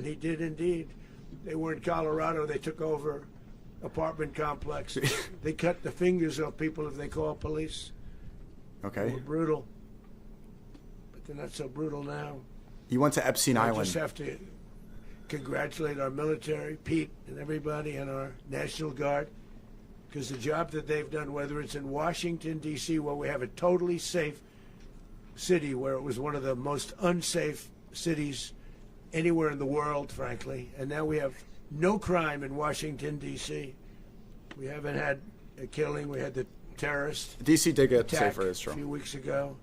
and he did indeed. They were in Colorado. They took over apartment complex. They cut the fingers off people if they call police. Okay. They were brutal. But they're not so brutal now. You went to Epstein Island. I just have to congratulate our military, Pete and everybody, and our National Guard, because the job that they've done, whether it's in Washington, D.C., where we have a totally safe city, where it was one of the most unsafe cities anywhere in the world, frankly, and now we have no crime in Washington, D.C. We haven't had a killing. We had the terrorist D.C. did get attack safer, it's true. a few weeks ago.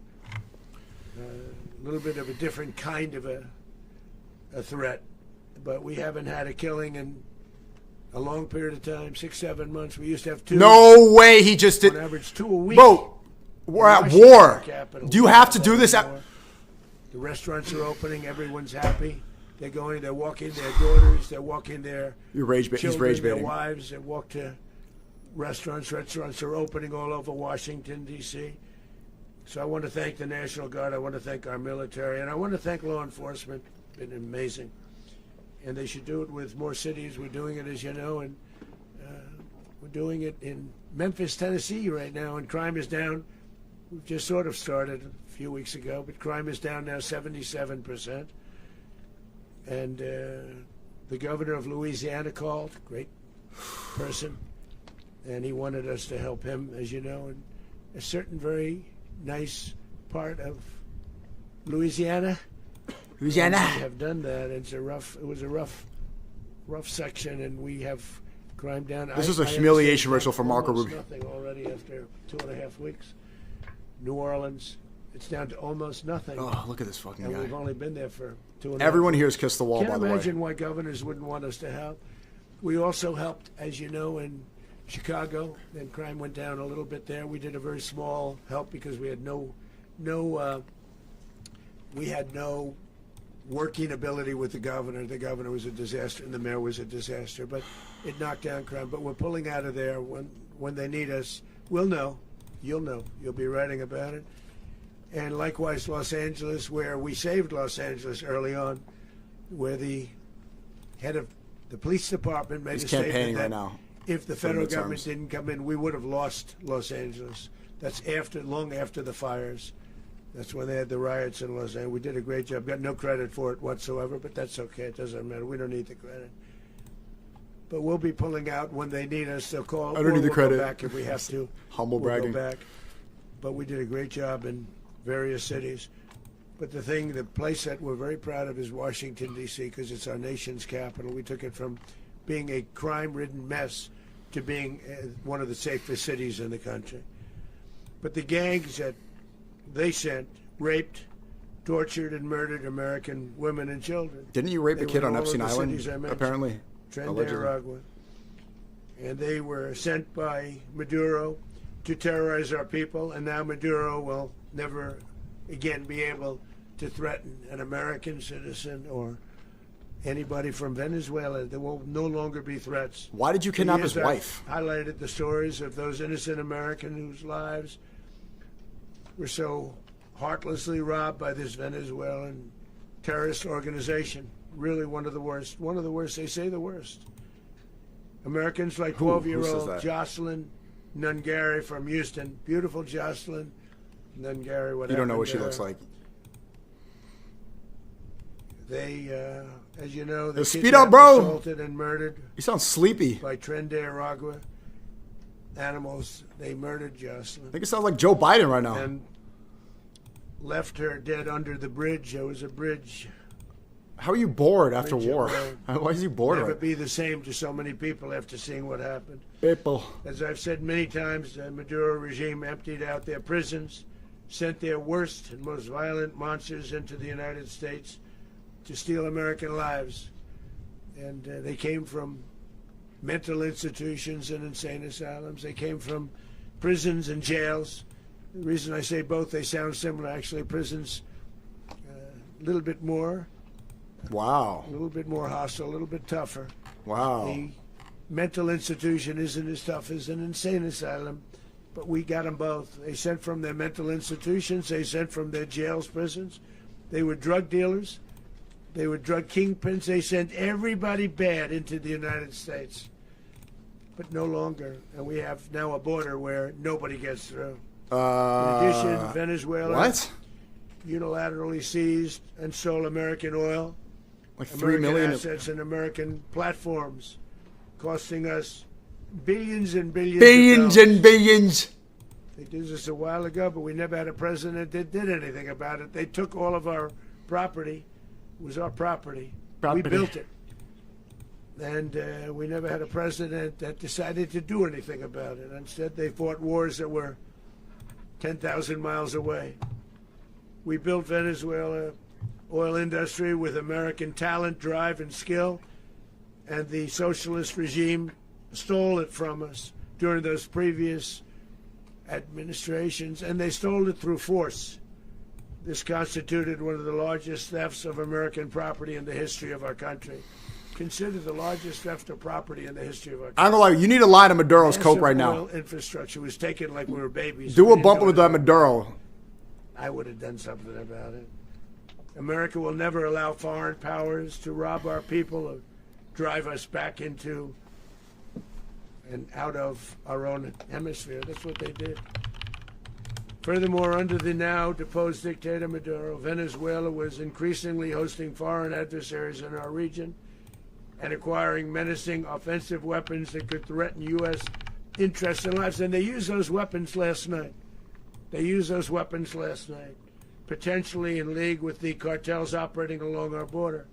A little bit of a different kind of a threat, but we haven't had a killing in a long period of time, 6-7 months. We used to have 2. No way, he just did. On average, 2 a week. Bro, we're at war. Do you have to do this? The restaurants are opening. Everyone's happy. They're going. They're walking their daughters. They're walking their children, he's rage baiting. Their wives. They walk to restaurants. Restaurants are opening all over Washington, D.C. So I want to thank the National Guard. I want to thank our military. And I want to thank law enforcement. It's been amazing. And they should do it with more cities. We're doing it, as you know, and we're doing it in Memphis, Tennessee right now, and crime is down. We've just sort of started a few weeks ago, but crime is down now 77%. And the governor of Louisiana called, great person, and he wanted us to help him, as you know, in a certain very nice part of Louisiana. We have done that. It was a rough section, and we have crime down. This is a humiliation ritual for Marco Rubio. Nothing already after 2.5 weeks. New Orleans, it's down to almost nothing. Oh, look at this fucking and guy. We've only been there for 2.5. Everyone here has kissed the wall, by the way. Can't imagine why governors wouldn't want us to help. We also helped, as you know, in Chicago. Then crime went down a little bit there. We did a very small help because we had no working ability with the governor. The governor was a disaster, and the mayor was a disaster. But it knocked down crime. But we're pulling out of there when they need us. We'll know. You'll know. You'll be writing about it. And likewise, Los Angeles, where we saved Los Angeles early on, where the head of the police department made a statement that right now. If the federal government didn't come in, we would have lost Los Angeles. That's long after the fires. That's when they had the riots in Los Angeles. We did a great job. Got no credit for it whatsoever, but that's okay. It doesn't matter. We don't need the credit. But we'll be pulling out when they need us. They'll call. I don't need the credit. Go back if we have to. Humble we'll bragging. Go back. But we did a great job in various cities. But the place that we're very proud of is Washington, D.C., because it's our nation's capital. We took it from being a crime-ridden mess to being one of the safest cities in the country. But the gangs that they sent raped, tortured, and murdered American women and children. Didn't you rape a kid on Epstein Island, apparently? Aragua. And they were sent by Maduro to terrorize our people, and now Maduro will never again be able to threaten an American citizen or anybody from Venezuela. There will no longer be threats. Why did you kidnap his wife? I highlighted the stories of those innocent Americans whose lives were so heartlessly robbed by this Venezuelan terrorist organization. Really one of the worst. One of the worst. They say the worst. Americans like 12-year-old Jocelyn Nungari from Houston. Beautiful Jocelyn Nungari. You don't know what she looks like. They, as you know, they speed up, bro. Assaulted and murdered. You sound sleepy. By Aragua animals. They murdered Jocelyn. I think it sounds like Joe Biden right now. And left her dead under the bridge. There was a bridge. How are you bored after war? Why is he bored? Never be the same to so many people after seeing what happened. People. As I've said many times, the Maduro regime emptied out their prisons, sent their worst and most violent monsters into the United States to steal American lives. And they came from mental institutions and insane asylums. They came from prisons and jails. The reason I say both, they sound similar. Actually, prisons, a little bit more. Wow. A little bit more hostile, a little bit tougher. Wow. The mental institution isn't as tough as an insane asylum, but we got them both. They sent from their mental institutions. They sent from their jails, prisons. They were drug dealers. They were drug kingpins. They sent everybody bad into the United States. But no longer. And we have now a border where nobody gets through. In addition, Venezuela unilaterally seized and sold American oil, like American assets and American platforms, costing us billions and billions billions of dollars. and billions. They did this a while ago, but we never had a president that did anything about it. They took all of our property. It was our property. We built it. And we never had a president that decided to do anything about it. Instead, they fought wars that were 10,000 miles away. We built Venezuela oil industry with American talent, drive, and skill, and the socialist regime stole it from us during those previous administrations, and they stole it through force. This constituted one of the largest thefts of American property in the history of our country. Considered the largest theft of property in the history of our country. I don't know, like, you need a line of Maduro's coke right now. Oil infrastructure was taken like we were babies. Do a bumper with that Maduro. I would have done something about it. America will never allow foreign powers to rob our people or drive us back into and out of our own hemisphere. That's what they did. Furthermore, under the now deposed dictator Maduro, Venezuela was increasingly hosting foreign adversaries in our region and acquiring menacing offensive weapons that could threaten U.S. interests and lives. And they used those weapons last night. Potentially in league with the cartels operating along our border.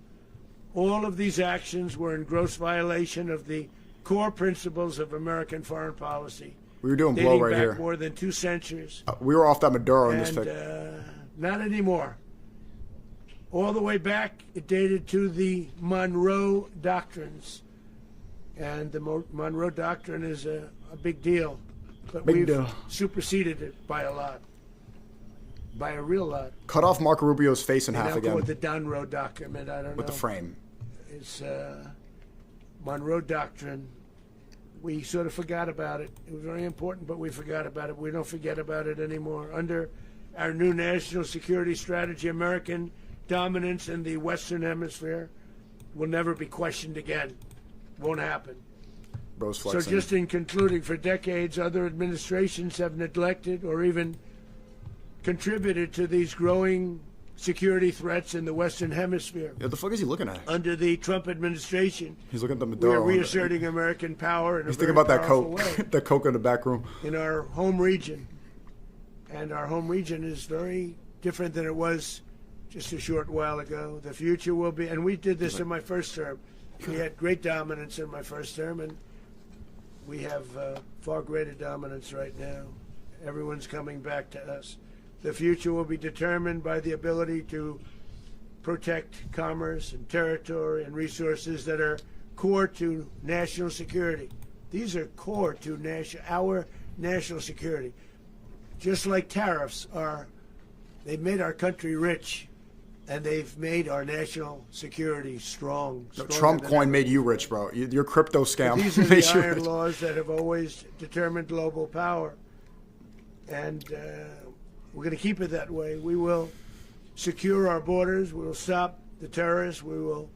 All of these actions were in gross violation of the core principles of American foreign policy. We were doing blow right here. More than 2 centuries. We were off that Maduro in this And fic. not anymore. All the way back, it dated to the Monroe Doctrines. And the Monroe Doctrine is a big deal. But we've superseded it by a lot. By a real lot. Cut off Marco Rubio's face in half I'll again. go with the Monroe document. I don't know. With the frame. It's Monroe Doctrine. We sort of forgot about it. It was very important, but we forgot about it. We don't forget about it anymore. Under our new national security strategy, American dominance in the Western Hemisphere will never be questioned again. Won't happen. Bro's flexing. So just in concluding, for decades, other administrations have neglected or even contributed to these growing security threats in the Western Hemisphere. Yeah, what the fuck is he looking at? Under the Trump administration, He's looking at the we Maduro. are reasserting American power in He's a very thinking about that powerful coke. way That coke in the back room. in our home region. And our home region is very different than it was just a short while ago. The future will be, and we did this in my first term. We had great dominance in my first term, and we have far greater dominance right now. Everyone's coming back to us. The future will be determined by the ability to protect commerce and territory and resources that are core to national security. These are core to our national security. Just like tariffs are, they've made our country rich, and they've made our national security strong. No, Trump coin made you rich, bro. Your crypto scam But these are made the you iron rich. laws that have always determined global power. And we're going to keep it that way. We will secure our borders. We will stop the terrorists. We will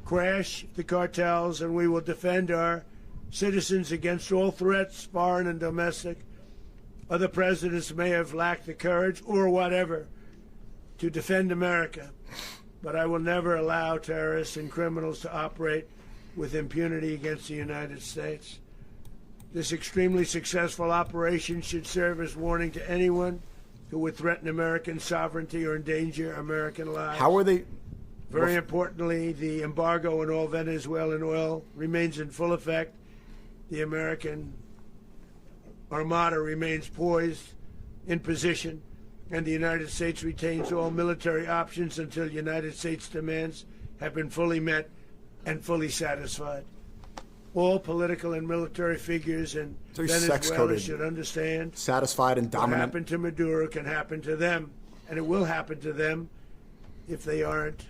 crash the cartels. And we will defend our citizens against all threats, foreign and domestic. Other presidents may have lacked the courage or whatever to defend America. But I will never allow terrorists and criminals to operate with impunity against the United States. This extremely successful operation should serve as warning to anyone who would threaten American sovereignty or endanger American lives. How are they? Very importantly, the embargo on all Venezuelan oil remains in full effect. The American Armada remains poised in position, and the United States retains all military options until United States demands have been fully met and fully satisfied. All political and military figures in Venezuela should understand satisfied and dominant. What happened to Maduro can happen to them, and it will happen to them if they aren't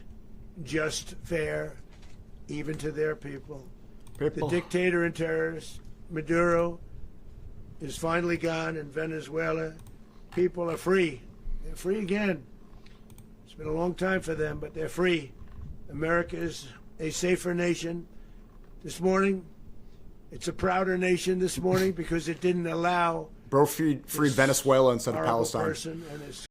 just, fair, even to their people. The dictator and terrorist, Maduro, is finally gone in Venezuela. People are free. They're free again. It's been a long time for them, but they're free. America is a safer nation. This morning, it's a prouder nation this morning because it didn't allow Bro freed Venezuela instead of horrible Palestine. person and his